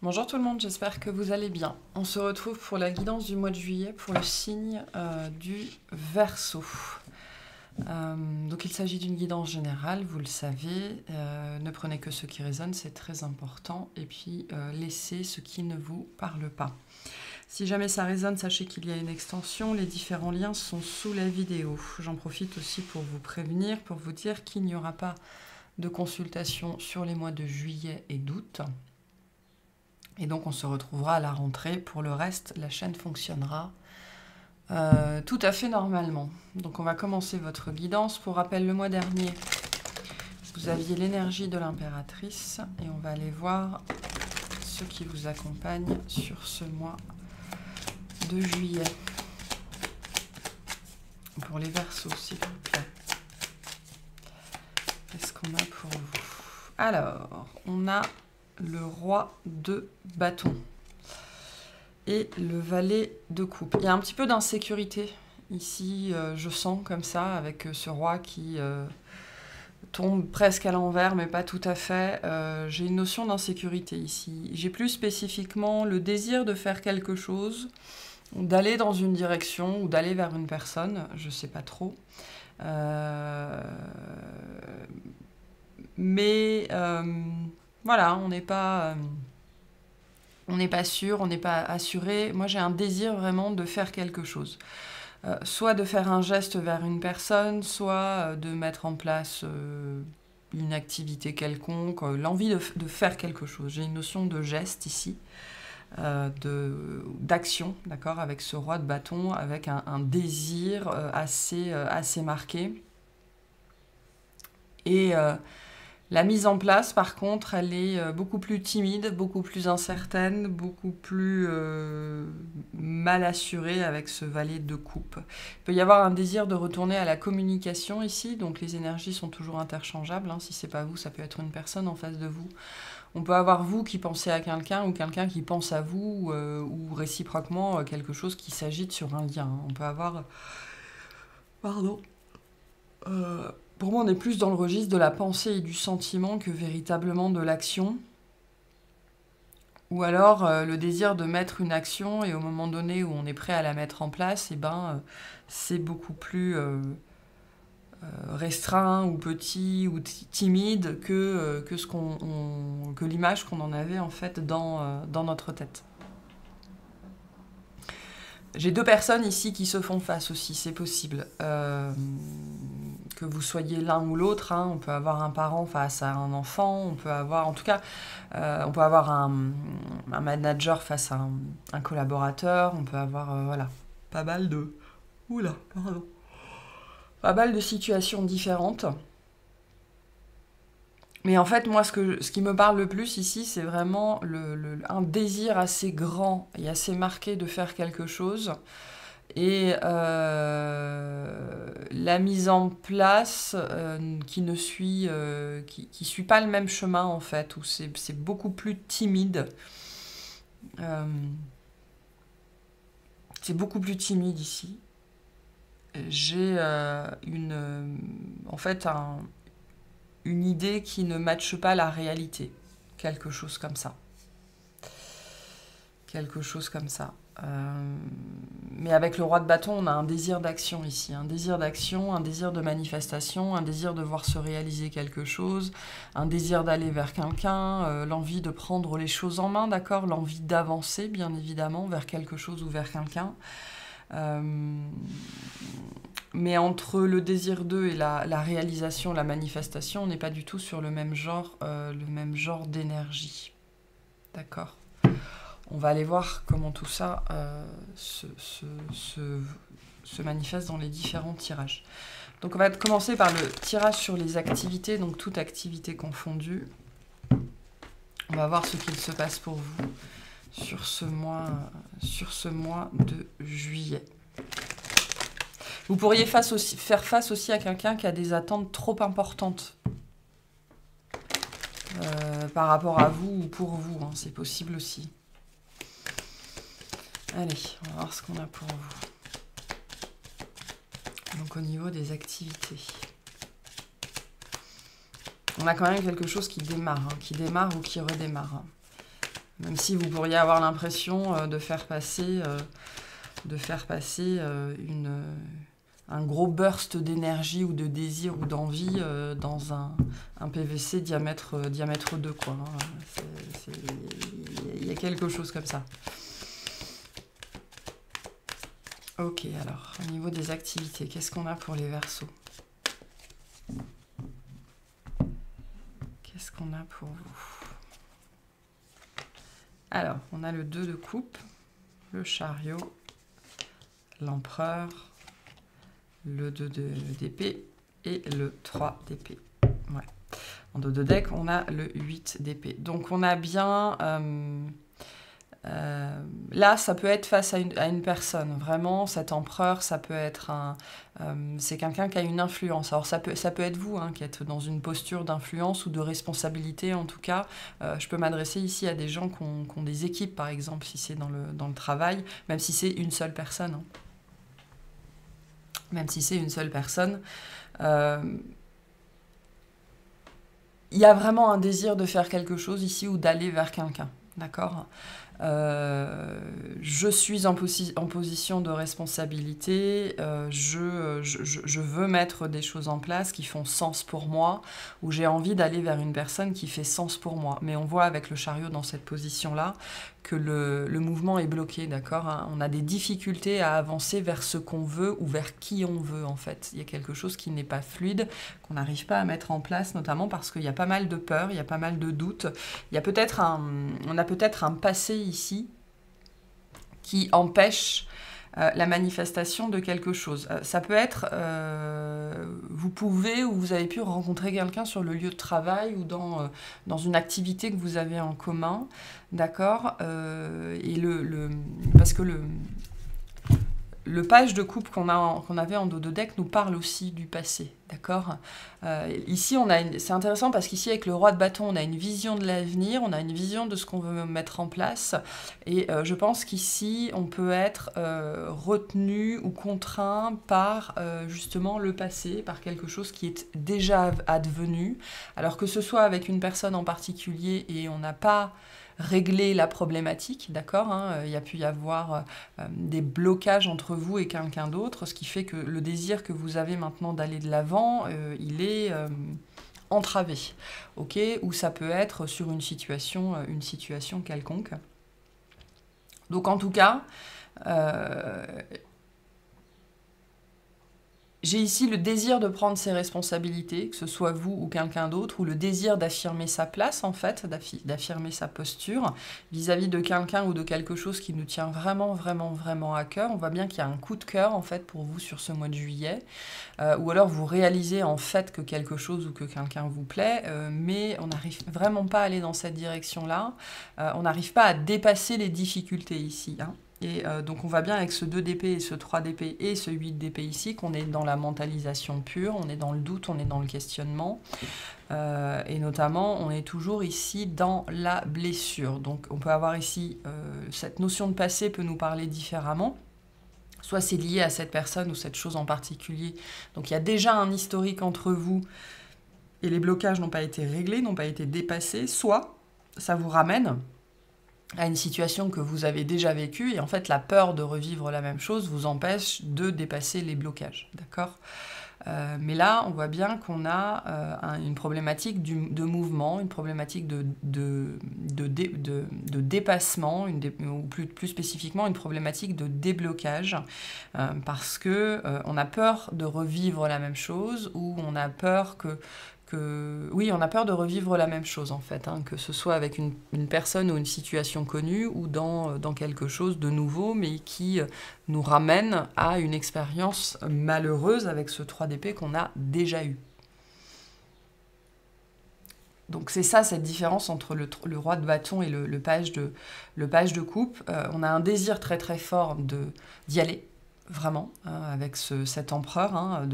Bonjour tout le monde, j'espère que vous allez bien. On se retrouve pour la guidance du mois de juillet pour le signe du Verseau. Donc il s'agit d'une guidance générale, vous le savez. Ne prenez que ce qui résonne, c'est très important. Et puis laissez ce qui ne vous parle pas. Si jamais ça résonne, sachez qu'il y a une extension. Les différents liens sont sous la vidéo. J'en profite aussi pour vous prévenir, pour vous dire qu'il n'y aura pas de consultation sur les mois de juillet et d'août. Et donc on se retrouvera à la rentrée. Pour le reste, la chaîne fonctionnera tout à fait normalement. Donc on va commencer votre guidance. Pour rappel, le mois dernier, vous aviez l'énergie de l'impératrice. Et on va aller voir ce qui vous accompagne sur ce mois de juillet. Pour les Verseaux, s'il vous plaît. Qu'est-ce qu'on a pour vous? Alors, on a le roi de bâton et le valet de coupe. Il y a un petit peu d'insécurité ici, je sens comme ça, avec ce roi qui tombe presque à l'envers, mais pas tout à fait. J'ai une notion d'insécurité ici. J'ai plus spécifiquement le désir de faire quelque chose, d'aller dans une direction ou d'aller vers une personne, je sais pas trop. Mais voilà, on n'est pas sûr, on n'est pas assuré. Moi, j'ai un désir vraiment de faire quelque chose. Soit de faire un geste vers une personne, soit de mettre en place une activité quelconque, l'envie de faire quelque chose. J'ai une notion de geste ici, d'action, d'accord, avec ce roi de bâton, avec un désir assez marqué. Et la mise en place, par contre, elle est beaucoup plus timide, beaucoup plus incertaine, beaucoup plus mal assurée avec ce valet de coupe. Il peut y avoir un désir de retourner à la communication ici, donc les énergies sont toujours interchangeables. Hein. Si c'est pas vous, ça peut être une personne en face de vous. On peut avoir vous qui pensez à quelqu'un ou quelqu'un qui pense à vous, ou réciproquement quelque chose qui s'agite sur un lien. Hein. On peut avoir... Pardon. Pour moi, on est plus dans le registre de la pensée et du sentiment que véritablement de l'action. Ou alors le désir de mettre une action et au moment donné où on est prêt à la mettre en place, eh ben, c'est beaucoup plus restreint ou petit ou timide que l'image qu'on en avait en fait dans notre tête. J'ai deux personnes ici qui se font face aussi, c'est possible. Que vous soyez l'un ou l'autre, hein, on peut avoir un parent face à un enfant, on peut avoir, en tout cas, on peut avoir un manager face à un collaborateur, on peut avoir, voilà, pas mal de... Oula, pardon. Pas mal de situations différentes. Mais en fait, moi, ce qui me parle le plus ici, c'est vraiment un désir assez grand et assez marqué de faire quelque chose. Et la mise en place qui ne suit, qui suit pas le même chemin, en fait, où c'est beaucoup plus timide. C'est beaucoup plus timide ici. J'ai en fait une idée qui ne matche pas la réalité. Quelque chose comme ça. Quelque chose comme ça. Mais avec le roi de bâton, on a un désir d'action ici. Un désir d'action, un désir de manifestation, un désir de voir se réaliser quelque chose, un désir d'aller vers quelqu'un, l'envie de prendre les choses en main, d'accord, l'envie d'avancer, bien évidemment, vers quelque chose ou vers quelqu'un. Mais entre le désir d'eux et la réalisation, la manifestation, on n'est pas du tout sur le même genre d'énergie. D'accord. On va aller voir comment tout ça se manifeste dans les différents tirages. Donc on va commencer par le tirage sur les activités, donc toute activité confondue. On va voir ce qu'il se passe pour vous sur ce mois de juillet. Vous pourriez faire face aussi à quelqu'un qui a des attentes trop importantes par rapport à vous ou pour vous, hein, c'est possible aussi. Allez, on va voir ce qu'on a pour vous. Donc au niveau des activités. On a quand même quelque chose qui démarre ou qui redémarre. Même si vous pourriez avoir l'impression de faire passer, un gros burst d'énergie ou de désir ou d'envie dans un PVC diamètre 2, quoi. Il y a quelque chose comme ça. Ok, alors, au niveau des activités, qu'est-ce qu'on a pour les Verseaux? Qu'est-ce qu'on a pour vous? Alors, on a le 2 de coupe, le chariot, l'empereur, le 2 d'épée et le 3 d'épée. Ouais. En dos de deck, on a le 8 d'épée. Donc, on a bien... là, ça peut être face à une personne. Vraiment, cet empereur, ça peut être c'est quelqu'un qui a une influence. Alors, ça peut être vous, hein, qui êtes dans une posture d'influence ou de responsabilité, en tout cas. Je peux m'adresser ici à des gens qui ont des équipes, par exemple, si c'est dans le travail, même si c'est une seule personne. Hein. Même si c'est une seule personne. Il y a vraiment un désir de faire quelque chose ici ou d'aller vers quelqu'un. D'accord ? Je suis en position de responsabilité, je veux mettre des choses en place qui font sens pour moi, ou j'ai envie d'aller vers une personne qui fait sens pour moi. Mais on voit avec le chariot dans cette position-là que le mouvement est bloqué, d'accord, hein. On a des difficultés à avancer vers ce qu'on veut ou vers qui on veut, en fait. Il y a quelque chose qui n'est pas fluide, qu'on n'arrive pas à mettre en place, notamment parce qu'il y a pas mal de peur, il y a pas mal de doutes. Il y a peut-être on a peut-être un passé ici qui empêche la manifestation de quelque chose. Ça peut être, vous pouvez ou vous avez pu rencontrer quelqu'un sur le lieu de travail ou dans une activité que vous avez en commun, d'accord, et parce que le page de coupe qu'on avait en dos de deck nous parle aussi du passé, d'accord. Ici, c'est intéressant parce qu'ici, avec le roi de bâton, on a une vision de l'avenir, on a une vision de ce qu'on veut mettre en place. Et je pense qu'ici, on peut être retenu ou contraint par justement le passé, par quelque chose qui est déjà advenu. Alors que ce soit avec une personne en particulier et on n'a pas régler la problématique, d'accord, hein, il y a pu y avoir des blocages entre vous et quelqu'un d'autre, ce qui fait que le désir que vous avez maintenant d'aller de l'avant, il est entravé, ok, ou ça peut être sur une situation quelconque. Donc en tout cas, j'ai ici le désir de prendre ses responsabilités, que ce soit vous ou quelqu'un d'autre, ou le désir d'affirmer sa place, en fait, d'affirmer sa posture vis-à-vis de quelqu'un ou de quelque chose qui nous tient vraiment, vraiment, vraiment à cœur. On voit bien qu'il y a un coup de cœur, en fait, pour vous sur ce mois de juillet. Ou alors vous réalisez, en fait, que quelque chose ou que quelqu'un vous plaît, mais on n'arrive vraiment pas à aller dans cette direction-là. On n'arrive pas à dépasser les difficultés ici, hein. Et donc on voit bien avec ce 2 d'épée et ce 3 d'épée et ce 8 d'épée ici qu'on est dans la mentalisation pure, on est dans le doute, on est dans le questionnement. Et notamment, on est toujours ici dans la blessure. Donc on peut avoir ici, cette notion de passé peut nous parler différemment. Soit c'est lié à cette personne ou cette chose en particulier. Donc il y a déjà un historique entre vous et les blocages n'ont pas été réglés, n'ont pas été dépassés. Soit ça vous ramène à une situation que vous avez déjà vécue, et en fait la peur de revivre la même chose vous empêche de dépasser les blocages, d'accord. Mais là, on voit bien qu'on a une problématique de mouvement, une problématique de dépassement, ou plus spécifiquement une problématique de déblocage, parce que on a peur de revivre la même chose, ou on a peur oui, on a peur de revivre la même chose, en fait, hein, que ce soit avec une personne ou une situation connue, ou dans quelque chose de nouveau, mais qui nous ramène à une expérience malheureuse avec ce 3 d'épée qu'on a déjà eu. Donc c'est ça, cette différence entre le roi de bâton et le page de coupe. On a un désir très très fort d'y aller, vraiment, hein, avec cet empereur, hein,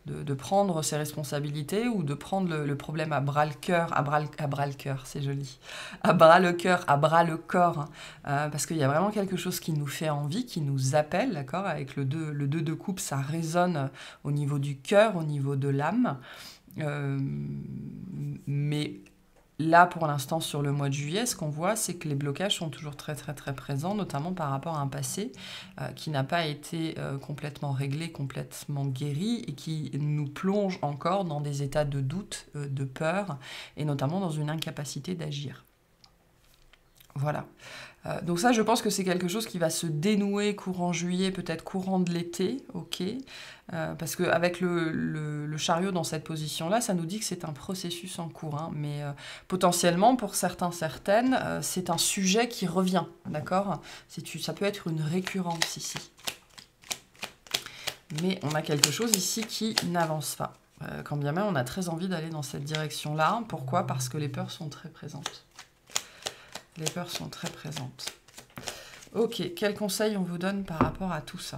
de prendre ses responsabilités ou de prendre le problème à bras le cœur, à bras le cœur, c'est joli, à bras le cœur, à bras le corps, hein, parce qu'il y a vraiment quelque chose qui nous fait envie, qui nous appelle, d'accord, avec le 2 de coupe, ça résonne au niveau du cœur, au niveau de l'âme, mais là, pour l'instant, sur le mois de juillet, ce qu'on voit, c'est que les blocages sont toujours très très très présents, notamment par rapport à un passé qui n'a pas été complètement réglé, complètement guéri, et qui nous plonge encore dans des états de doute, de peur, et notamment dans une incapacité d'agir. Voilà. Donc ça, je pense que c'est quelque chose qui va se dénouer courant juillet, peut-être courant de l'été, ok, parce qu'avec le chariot dans cette position-là, ça nous dit que c'est un processus en cours, hein, mais potentiellement, pour certains, certaines, c'est un sujet qui revient, d'accord? Ça peut être une récurrence ici. Mais on a quelque chose ici qui n'avance pas. Quand bien même, on a très envie d'aller dans cette direction-là. Pourquoi? Parce que les peurs sont très présentes. Les peurs sont très présentes. Ok, quel conseil on vous donne par rapport à tout ça?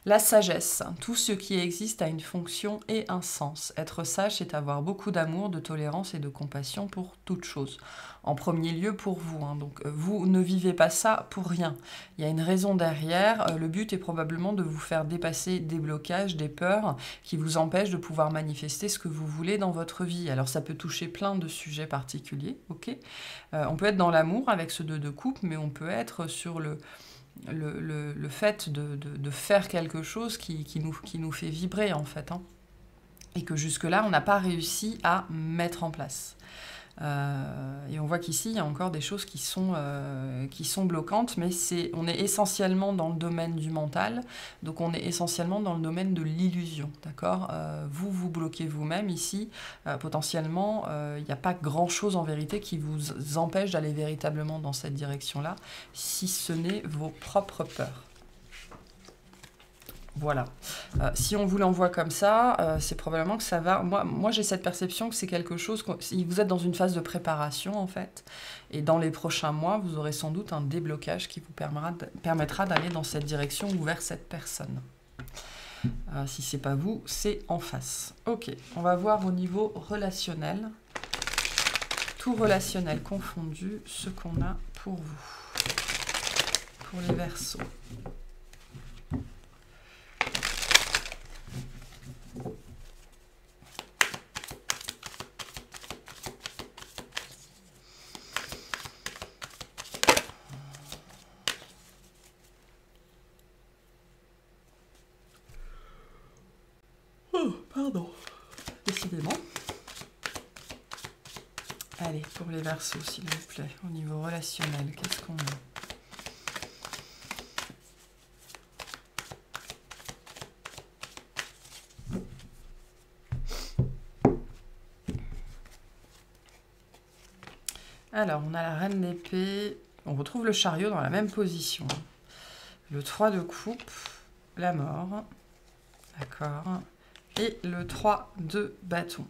La sagesse, tout ce qui existe a une fonction et un sens. Être sage, c'est avoir beaucoup d'amour, de tolérance et de compassion pour toute chose. En premier lieu pour vous, hein. Donc vous ne vivez pas ça pour rien. Il y a une raison derrière. Le but est probablement de vous faire dépasser des blocages, des peurs qui vous empêchent de pouvoir manifester ce que vous voulez dans votre vie. Alors ça peut toucher plein de sujets particuliers, ok. On peut être dans l'amour avec ce 2 de coupe, mais on peut être sur le fait de faire quelque chose qui nous fait vibrer, en fait, hein, et que jusque-là, on n'a pas réussi à mettre en place. Et on voit qu'ici, il y a encore des choses qui sont bloquantes, mais on est essentiellement dans le domaine du mental, donc on est essentiellement dans le domaine de l'illusion, d'accord? Vous bloquez vous-même ici, potentiellement, il n'y a pas grand-chose en vérité qui vous empêche d'aller véritablement dans cette direction-là, si ce n'est vos propres peurs. Voilà. Si on vous l'envoie comme ça, c'est probablement que ça va... Moi j'ai cette perception que c'est quelque chose... Si vous êtes dans une phase de préparation, en fait, et dans les prochains mois, vous aurez sans doute un déblocage qui vous permettra d'aller dans cette direction ou vers cette personne. Si c'est pas vous, c'est en face. Ok, on va voir au niveau relationnel, tout relationnel confondu, ce qu'on a pour vous, pour les Verseaux. Pardon. Décidément. Allez, pour les Verseaux, s'il vous plaît, au niveau relationnel, qu'est-ce qu'on a? Alors, on a la reine d'épée. On retrouve le chariot dans la même position. Le 3 de coupe, la mort. D'accord. Et le 3 de bâton.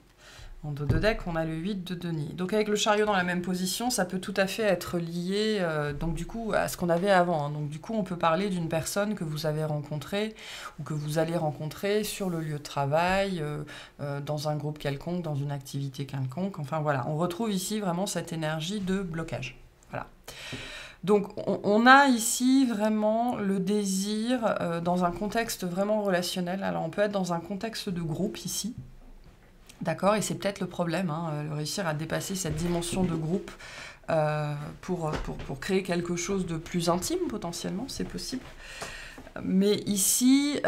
En dos de deck, on a le 8 de denier. Donc avec le chariot dans la même position, ça peut tout à fait être lié donc du coup à ce qu'on avait avant, hein. Donc du coup, on peut parler d'une personne que vous avez rencontrée ou que vous allez rencontrer sur le lieu de travail, dans un groupe quelconque, dans une activité quelconque. Enfin voilà, on retrouve ici vraiment cette énergie de blocage. Voilà. Donc on a ici vraiment le désir dans un contexte vraiment relationnel. Alors on peut être dans un contexte de groupe ici, d'accord, et c'est peut-être le problème, hein, réussir à dépasser cette dimension de groupe pour créer quelque chose de plus intime potentiellement, c'est possible. Mais ici,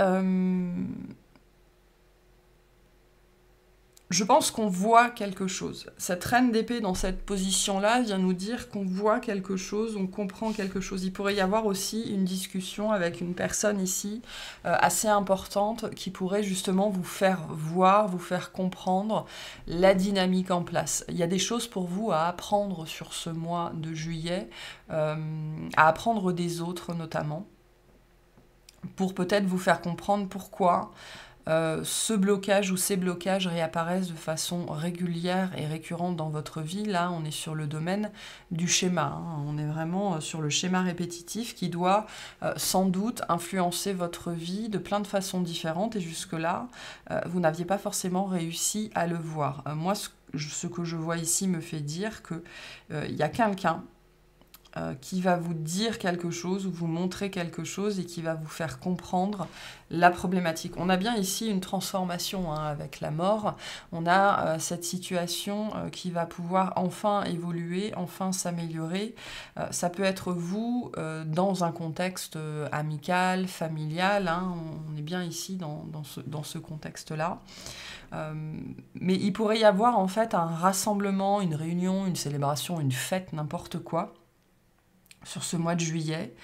je pense qu'on voit quelque chose. Cette reine d'épée dans cette position-là vient nous dire qu'on voit quelque chose, on comprend quelque chose. Il pourrait y avoir aussi une discussion avec une personne ici assez importante qui pourrait justement vous faire voir, vous faire comprendre la dynamique en place. Il y a des choses pour vous à apprendre sur ce mois de juillet, à apprendre des autres notamment, pour peut-être vous faire comprendre pourquoi ce blocage ou ces blocages réapparaissent de façon régulière et récurrente dans votre vie. Là, on est sur le domaine du schéma, hein. On est vraiment sur le schéma répétitif qui doit sans doute influencer votre vie de plein de façons différentes, et jusque-là, vous n'aviez pas forcément réussi à le voir. Moi, ce que je vois ici me fait dire qu'il y a quelqu'un qui va vous dire quelque chose ou vous montrer quelque chose et qui va vous faire comprendre la problématique. On a bien ici une transformation avec la mort. On a cette situation qui va pouvoir enfin évoluer, enfin s'améliorer. Ça peut être vous dans un contexte amical, familial. On est bien ici dans ce contexte-là. Mais il pourrait y avoir en fait un rassemblement, une réunion, une célébration, une fête, n'importe quoi, sur ce mois de juillet.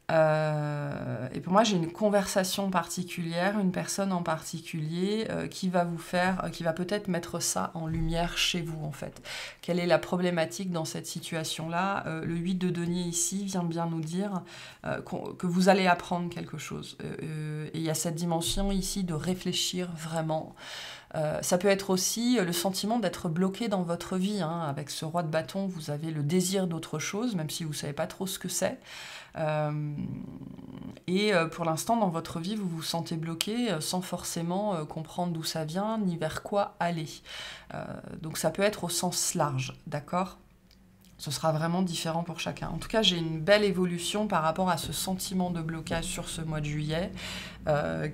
Et pour moi, j'ai une conversation particulière, une personne en particulier qui va peut-être mettre ça en lumière chez vous, en fait. Quelle est la problématique dans cette situation-là? Le 8 de denier ici vient bien nous dire que vous allez apprendre quelque chose. Et il y a cette dimension ici de réfléchir vraiment. Ça peut être aussi le sentiment d'être bloqué dans votre vie. Avec ce roi de bâton, vous avez le désir d'autre chose, même si vous ne savez pas trop ce que c'est. Et pour l'instant, dans votre vie, vous vous sentez bloqué sans forcément comprendre d'où ça vient, ni vers quoi aller. Donc ça peut être au sens large, d'accord ? Ce sera vraiment différent pour chacun. En tout cas, j'ai une belle évolution par rapport à ce sentiment de blocage sur ce mois de juillet,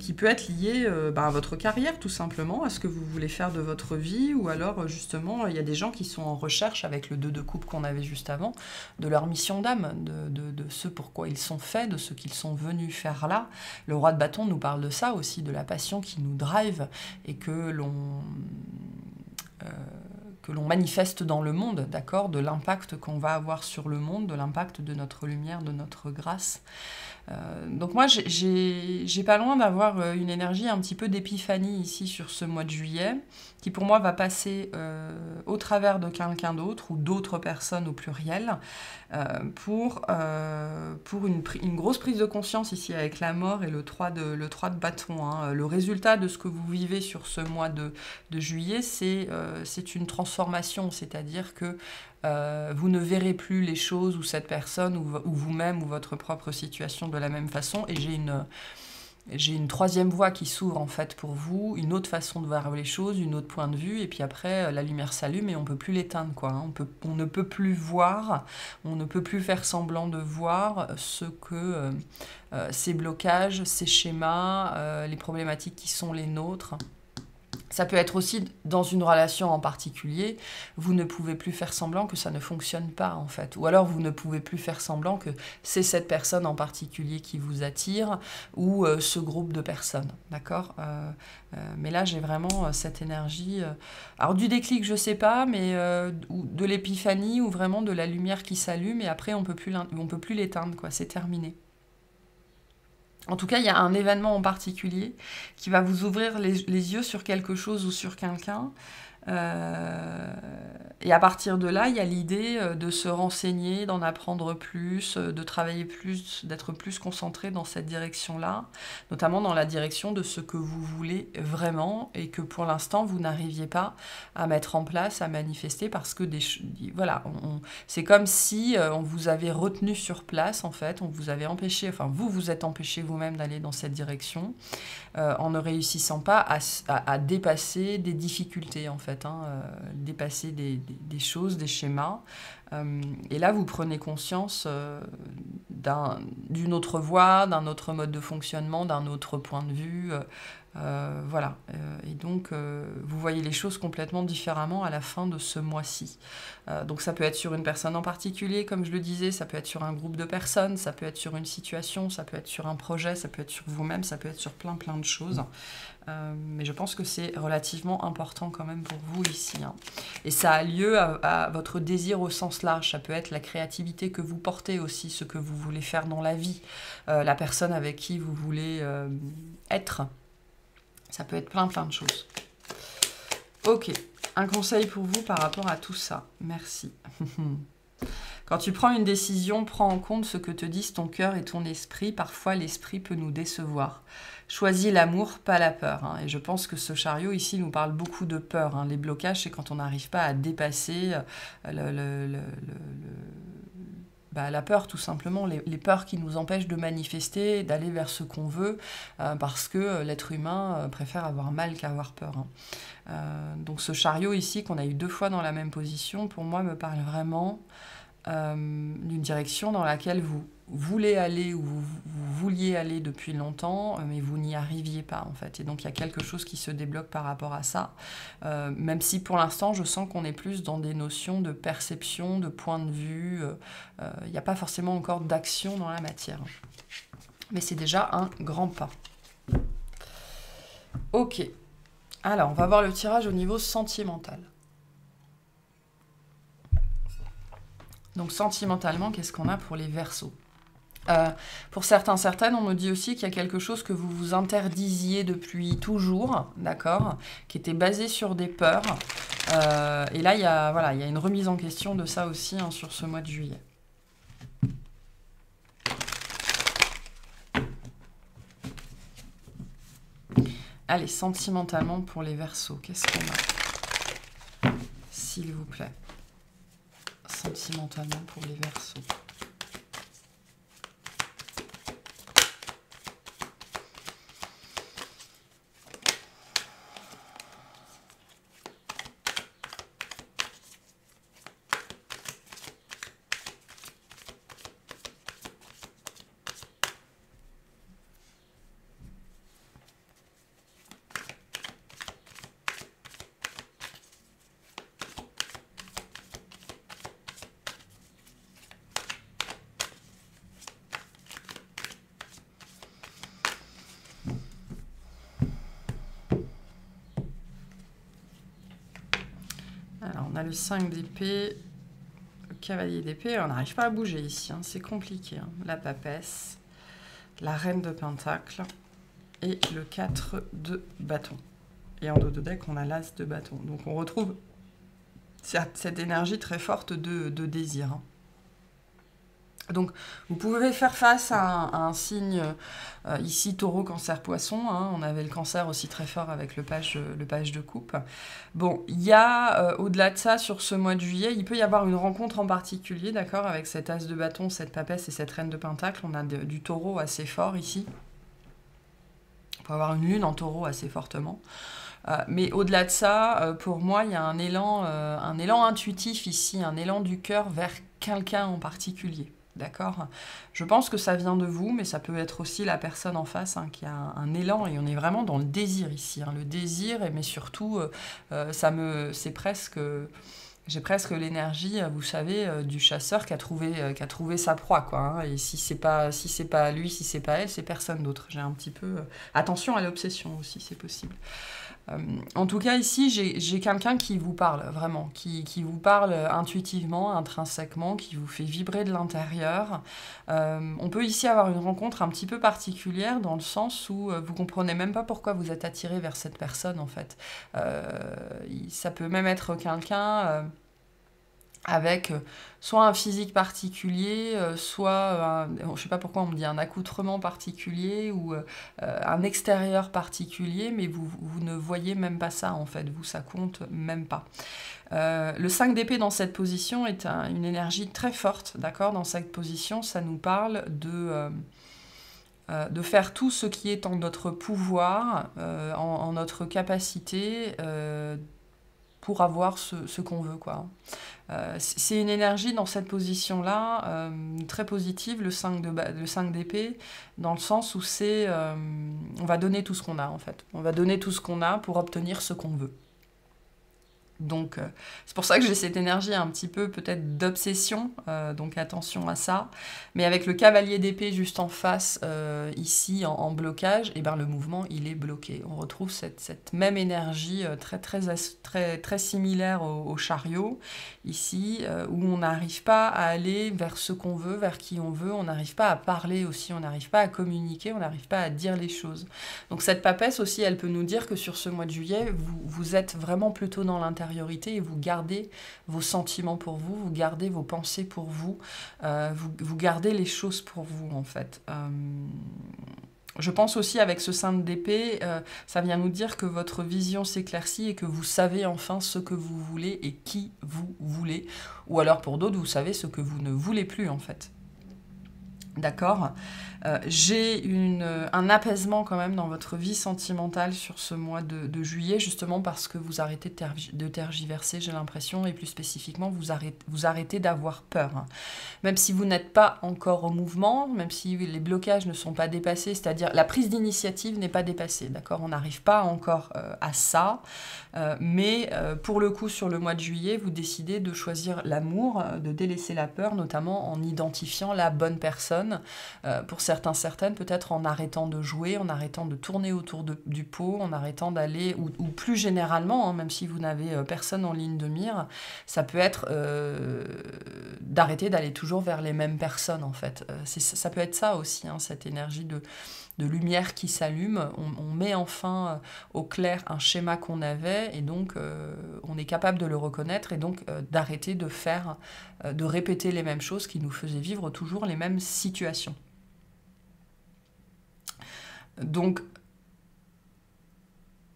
qui peut être lié à votre carrière, tout simplement, à ce que vous voulez faire de votre vie, ou alors, justement, il y a des gens qui sont en recherche, avec le 2 de coupe qu'on avait juste avant, de leur mission d'âme, de ce pourquoi ils sont faits, de ce qu'ils sont venus faire là. Le roi de bâton nous parle de ça aussi, de la passion qui nous drive, et que l'on manifeste dans le monde, d'accord, de l'impact qu'on va avoir sur le monde, de l'impact de notre lumière, de notre grâce. Donc moi, j'ai pas loin d'avoir une énergie un petit peu d'épiphanie ici sur ce mois de juillet, qui pour moi va passer au travers de quelqu'un d'autre ou d'autres personnes au pluriel, pour une grosse prise de conscience ici avec la mort et le 3 de bâton. Le résultat de ce que vous vivez sur ce mois de juillet, c'est une transformation, c'est-à-dire que vous ne verrez plus les choses ou cette personne ou vous-même ou votre propre situation de la même façon. Et j'ai une troisième voie qui s'ouvre en fait pour vous, une autre façon de voir les choses, une autre point de vue, et puis après la lumière s'allume et on ne peut plus l'éteindre, quoi. On ne peut plus voir, on ne peut plus faire semblant de voir ce que ces blocages, ces schémas, les problématiques qui sont les nôtres. Ça peut être aussi dans une relation en particulier, vous ne pouvez plus faire semblant que ça ne fonctionne pas en fait. Ou alors vous ne pouvez plus faire semblant que c'est cette personne en particulier qui vous attire ou ce groupe de personnes, d'accord mais là j'ai vraiment cette énergie, alors du déclic je sais pas, mais de l'épiphanie ou vraiment de la lumière qui s'allume et après on peut plus l'éteindre, quoi, c'est terminé. En tout cas, il y a un événement en particulier qui va vous ouvrir les yeux sur quelque chose ou sur quelqu'un. Et à partir de là, il y a l'idée de se renseigner, d'en apprendre plus, de travailler plus, d'être plus concentré dans cette direction-là, notamment dans la direction de ce que vous voulez vraiment et que pour l'instant, vous n'arriviez pas à mettre en place, à manifester parce que voilà, c'est comme si on vous avait retenu sur place, en fait, on vous avait empêché, enfin vous vous êtes empêché vous-même d'aller dans cette direction en ne réussissant pas à dépasser des difficultés, en fait. Dépasser des choses, des schémas. Et là, vous prenez conscience d'une autre voie, d'un autre mode de fonctionnement, d'un autre point de vue. Voilà. Et donc, vous voyez les choses complètement différemment à la fin de ce mois-ci. Donc, ça peut être sur une personne en particulier, comme je le disais, ça peut être sur un groupe de personnes, ça peut être sur une situation, ça peut être sur un projet, ça peut être sur vous-même, ça peut être sur plein de choses. Mais je pense que c'est relativement important quand même pour vous ici. Et ça a lieu à votre désir au sens large. Ça peut être la créativité que vous portez aussi, ce que vous voulez faire dans la vie, la personne avec qui vous voulez être. Ça peut être plein de choses. Ok, un conseil pour vous par rapport à tout ça. Merci. Quand tu prends une décision, prends en compte ce que te disent ton cœur et ton esprit. Parfois, l'esprit peut nous décevoir. Choisis l'amour, pas la peur. Et je pense que ce chariot ici nous parle beaucoup de peur. Les blocages, c'est quand on n'arrive pas à dépasser la peur, tout simplement. Les peurs qui nous empêchent de manifester, d'aller vers ce qu'on veut, parce que l'être humain préfère avoir mal qu'avoir peur. Donc ce chariot ici, qu'on a eu 2 fois dans la même position, pour moi, me parle vraiment d'une direction dans laquelle vous voulez aller ou vous vouliez aller depuis longtemps, mais vous n'y arriviez pas en fait. Et donc il y a quelque chose qui se débloque par rapport à ça, même si pour l'instant je sens qu'on est plus dans des notions de perception, de point de vue, il n'y a pas forcément encore d'action dans la matière. Mais c'est déjà un grand pas. Ok, alors on va voir le tirage au niveau sentimental. Donc sentimentalement, qu'est-ce qu'on a pour les Verseaux? Pour certains, certaines, on nous dit aussi qu'il y a quelque chose que vous vous interdisiez depuis toujours, d'accord, qui était basé sur des peurs. Et là, il y a une remise en question de ça aussi hein, sur ce mois de juillet. Allez, sentimentalement pour les Verseaux, qu'est-ce qu'on a? S'il vous plaît. Sentimentalement pour les Verseaux. Alors, on a le 5 d'épée, le cavalier d'épée. On n'arrive pas à bouger ici, hein, c'est compliqué. Hein. La papesse, la reine de pentacle et le 4 de bâton. Et en dos de deck, on a l'as de bâton. Donc, on retrouve cette énergie très forte de désir. Hein. Donc, vous pouvez faire face à un signe, ici, taureau, cancer, poisson. Hein. On avait le cancer aussi très fort avec le page de coupe. Bon, il y a, au-delà de ça, sur ce mois de juillet, il peut y avoir une rencontre en particulier, d'accord, avec cet as de bâton, cette papesse et cette reine de pentacle. On a du taureau assez fort ici. On peut avoir une lune en taureau assez fortement. Mais au-delà de ça, pour moi, il y a un élan intuitif ici, un élan du cœur vers quelqu'un en particulier. D'accord? Je pense que ça vient de vous, mais ça peut être aussi la personne en face hein, qui a un élan, et on est vraiment dans le désir ici. Hein, le désir, mais surtout, c'est presque... J'ai presque l'énergie, vous savez, du chasseur qui a trouvé sa proie, quoi. Hein, et si c'est pas lui, si c'est pas elle, c'est personne d'autre. J'ai un petit peu... attention à l'obsession aussi, c'est possible. En tout cas, ici, j'ai quelqu'un qui vous parle, vraiment, qui vous parle intuitivement, intrinsèquement, qui vous fait vibrer de l'intérieur. On peut ici avoir une rencontre un petit peu particulière, dans le sens où vous comprenez même pas pourquoi vous êtes attiré vers cette personne, en fait. Ça peut même être quelqu'un... avec soit un physique particulier, soit, je sais pas pourquoi on me dit un accoutrement particulier, ou un extérieur particulier, mais vous ne voyez même pas ça, en fait, vous, ça compte même pas. Le 5 d'épée dans cette position est une énergie très forte, d'accord? Dans cette position, ça nous parle de faire tout ce qui est en notre pouvoir, en notre capacité, pour avoir ce qu'on veut, quoi. C'est une énergie dans cette position-là, très positive, le 5 d'épée, dans le sens où c'est... on va donner tout ce qu'on a, en fait. On va donner tout ce qu'on a pour obtenir ce qu'on veut. Donc, c'est pour ça que j'ai cette énergie un petit peu peut-être d'obsession, donc attention à ça. Mais avec le cavalier d'épée juste en face, ici, en blocage, et ben le mouvement, il est bloqué. On retrouve cette même énergie très similaire au chariot, ici, où on n'arrive pas à aller vers ce qu'on veut, vers qui on veut, on n'arrive pas à parler aussi, on n'arrive pas à communiquer, on n'arrive pas à dire les choses. Donc cette papesse aussi, elle peut nous dire que sur ce mois de juillet, vous êtes vraiment plutôt dans l'intériorité et vous gardez vos sentiments pour vous, vous gardez vos pensées pour vous, vous gardez les choses pour vous, en fait. Je pense aussi avec ce 5 d'épée, ça vient nous dire que votre vision s'éclaircit et que vous savez enfin ce que vous voulez et qui vous voulez. Ou alors pour d'autres, vous savez ce que vous ne voulez plus, en fait. D'accord. J'ai un apaisement quand même dans votre vie sentimentale sur ce mois de juillet, justement parce que vous arrêtez de tergiverser, j'ai l'impression, et plus spécifiquement, vous arrêtez d'avoir peur. Même si vous n'êtes pas encore au mouvement, même si les blocages ne sont pas dépassés, c'est-à-dire la prise d'initiative n'est pas dépassée, d'accord? On n'arrive pas encore à ça, mais pour le coup, sur le mois de juillet, vous décidez de choisir l'amour, de délaisser la peur, notamment en identifiant la bonne personne, pour certaines, peut-être en arrêtant de jouer, en arrêtant de tourner autour du pot, en arrêtant d'aller, ou plus généralement, hein, même si vous n'avez personne en ligne de mire, ça peut être d'arrêter d'aller toujours vers les mêmes personnes, en fait. Ça peut être ça aussi, hein, cette énergie de lumière qui s'allume. On met enfin au clair un schéma qu'on avait, et donc on est capable de le reconnaître, et donc d'arrêter de répéter les mêmes choses qui nous faisaient vivre toujours les mêmes situations. Donc,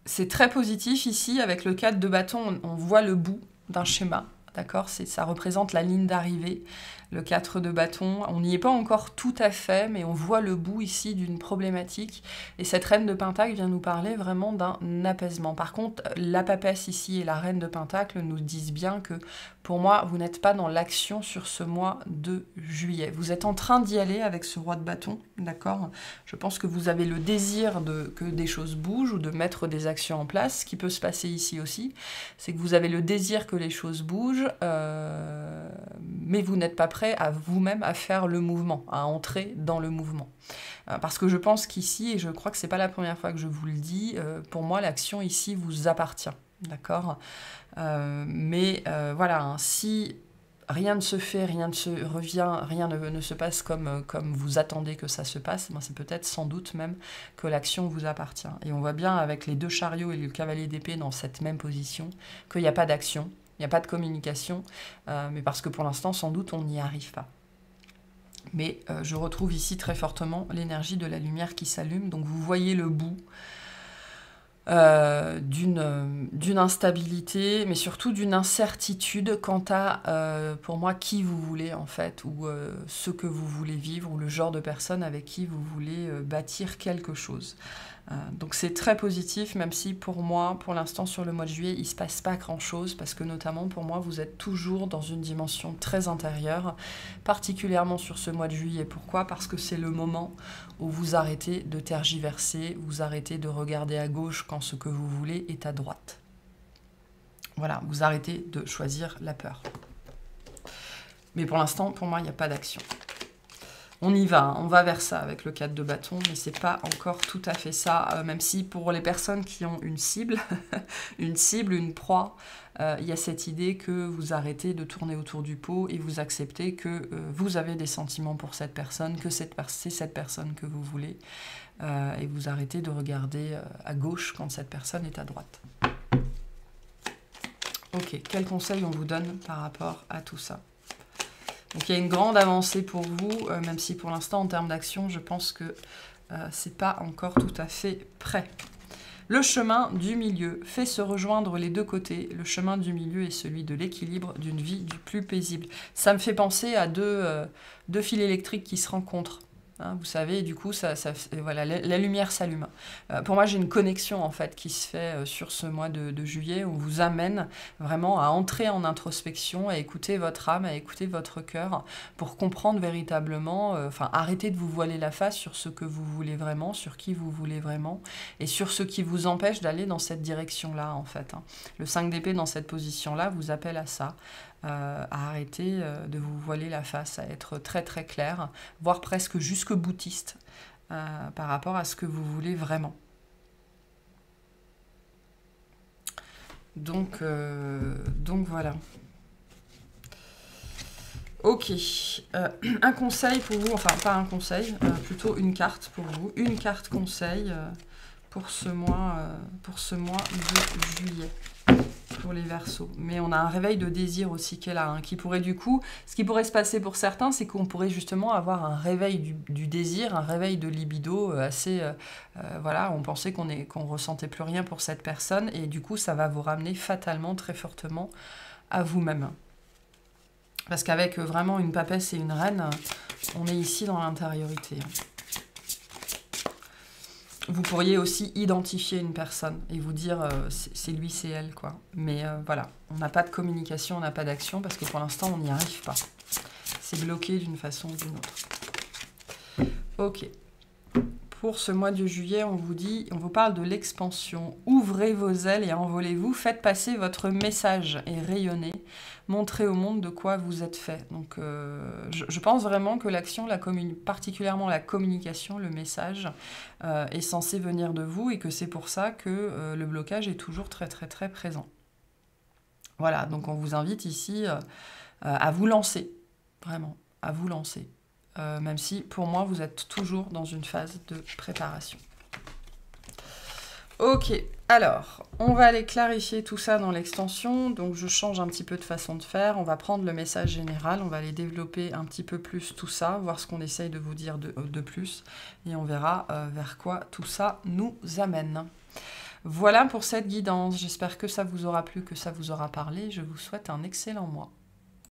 c'est très positif ici, avec le 4 de bâton, on voit le bout d'un schéma, d'accord? Ça représente la ligne d'arrivée, le 4 de bâton. On n'y est pas encore tout à fait, mais on voit le bout ici d'une problématique. Et cette reine de Pentacle vient nous parler vraiment d'un apaisement. Par contre, la papesse ici et la reine de Pentacle nous disent bien que, pour moi, vous n'êtes pas dans l'action sur ce mois de juillet. Vous êtes en train d'y aller avec ce roi de bâton, d'accord? Je pense que vous avez le désir que des choses bougent ou de mettre des actions en place. Ce qui peut se passer ici aussi, c'est que vous avez le désir que les choses bougent, mais vous n'êtes pas prêt à vous-même à faire le mouvement, à entrer dans le mouvement. Parce que je pense qu'ici, et je crois que c'est pas la première fois que je vous le dis, pour moi, l'action ici vous appartient, d'accord? Mais voilà, hein, si rien ne se fait, rien ne se revient, rien ne se passe comme vous attendez que ça se passe, ben c'est peut-être sans doute même que l'action vous appartient. Et on voit bien avec les 2 chariots et le cavalier d'épée dans cette même position qu'il n'y a pas d'action, il n'y a pas de communication, mais parce que pour l'instant, sans doute, on n'y arrive pas. Mais je retrouve ici très fortement l'énergie de la lumière qui s'allume, donc vous voyez le bout d'une instabilité, mais surtout d'une incertitude quant à, pour moi, qui vous voulez en fait, ou ce que vous voulez vivre, ou le genre de personne avec qui vous voulez bâtir quelque chose. Donc c'est très positif, même si pour moi, pour l'instant sur le mois de juillet, il ne se passe pas grand-chose, parce que notamment pour moi, vous êtes toujours dans une dimension très intérieure, particulièrement sur ce mois de juillet. Pourquoi? Parce que c'est le moment où vous arrêtez de tergiverser, vous arrêtez de regarder à gauche quand ce que vous voulez est à droite. Voilà, vous arrêtez de choisir la peur. Mais pour l'instant, pour moi, il n'y a pas d'action. On y va, hein, on va vers ça avec le 4 de bâton, mais c'est pas encore tout à fait ça, même si pour les personnes qui ont une cible, une proie, il y a cette idée que vous arrêtez de tourner autour du pot et vous acceptez que vous avez des sentiments pour cette personne, que c'est cette personne que vous voulez, et vous arrêtez de regarder à gauche quand cette personne est à droite. Ok, quel conseil on vous donne par rapport à tout ça? Donc il y a une grande avancée pour vous, même si pour l'instant, en termes d'action, je pense que c'est pas encore tout à fait prêt. Le chemin du milieu fait se rejoindre les 2 côtés. Le chemin du milieu est celui de l'équilibre, d'une vie du plus paisible. Ça me fait penser à deux fils électriques qui se rencontrent. Hein, vous savez, et du coup, voilà, la lumière s'allume. Pour moi, j'ai une connexion en fait qui se fait sur ce mois de juillet. On vous amène vraiment à entrer en introspection, à écouter votre âme, à écouter votre cœur pour comprendre véritablement, arrêter de vous voiler la face sur ce que vous voulez vraiment, sur qui vous voulez vraiment, et sur ce qui vous empêche d'aller dans cette direction-là en fait. Hein. Le 5 d'épée dans cette position-là vous appelle à ça. À arrêter de vous voiler la face, à être très très clair, voire presque jusque boutiste par rapport à ce que vous voulez vraiment. Donc voilà. Ok, un conseil pour vous, enfin pas un conseil, plutôt une carte pour vous, une carte conseil pour ce mois de juillet. Pour les Verseaux. Mais on a un réveil de désir aussi qu'elle a, hein, qui pourrait du coup, ce qui pourrait se passer pour certains, c'est qu'on pourrait justement avoir un réveil du désir, un réveil de libido assez, voilà, on pensait qu'on ressentait plus rien pour cette personne, et du coup, ça va vous ramener fatalement, très fortement à vous-même. Parce qu'avec vraiment une papesse et une reine, On est ici dans l'intériorité. Vous pourriez aussi identifier une personne et vous dire c'est lui, c'est elle, quoi. Mais voilà, on n'a pas de communication, on n'a pas d'action parce que pour l'instant, on n'y arrive pas. C'est bloqué d'une façon ou d'une autre. Ok. Pour ce mois de juillet, on vous parle de l'expansion. Ouvrez vos ailes et envolez-vous. Faites passer votre message et rayonnez. Montrez au monde de quoi vous êtes fait. Donc, je pense vraiment que l'action, particulièrement la communication, le message, est censé venir de vous et que c'est pour ça que le blocage est toujours très, très, très présent. Voilà, donc on vous invite ici à vous lancer. Vraiment, à vous lancer. Même si, pour moi, vous êtes toujours dans une phase de préparation. Ok, alors, on va aller clarifier tout ça dans l'extension. Donc, je change un petit peu de façon de faire. On va prendre le message général, on va aller développer un petit peu plus tout ça, voir ce qu'on essaye de vous dire de plus. Et on verra vers quoi tout ça nous amène. Voilà pour cette guidance. J'espère que ça vous aura plu, que ça vous aura parlé. Je vous souhaite un excellent mois.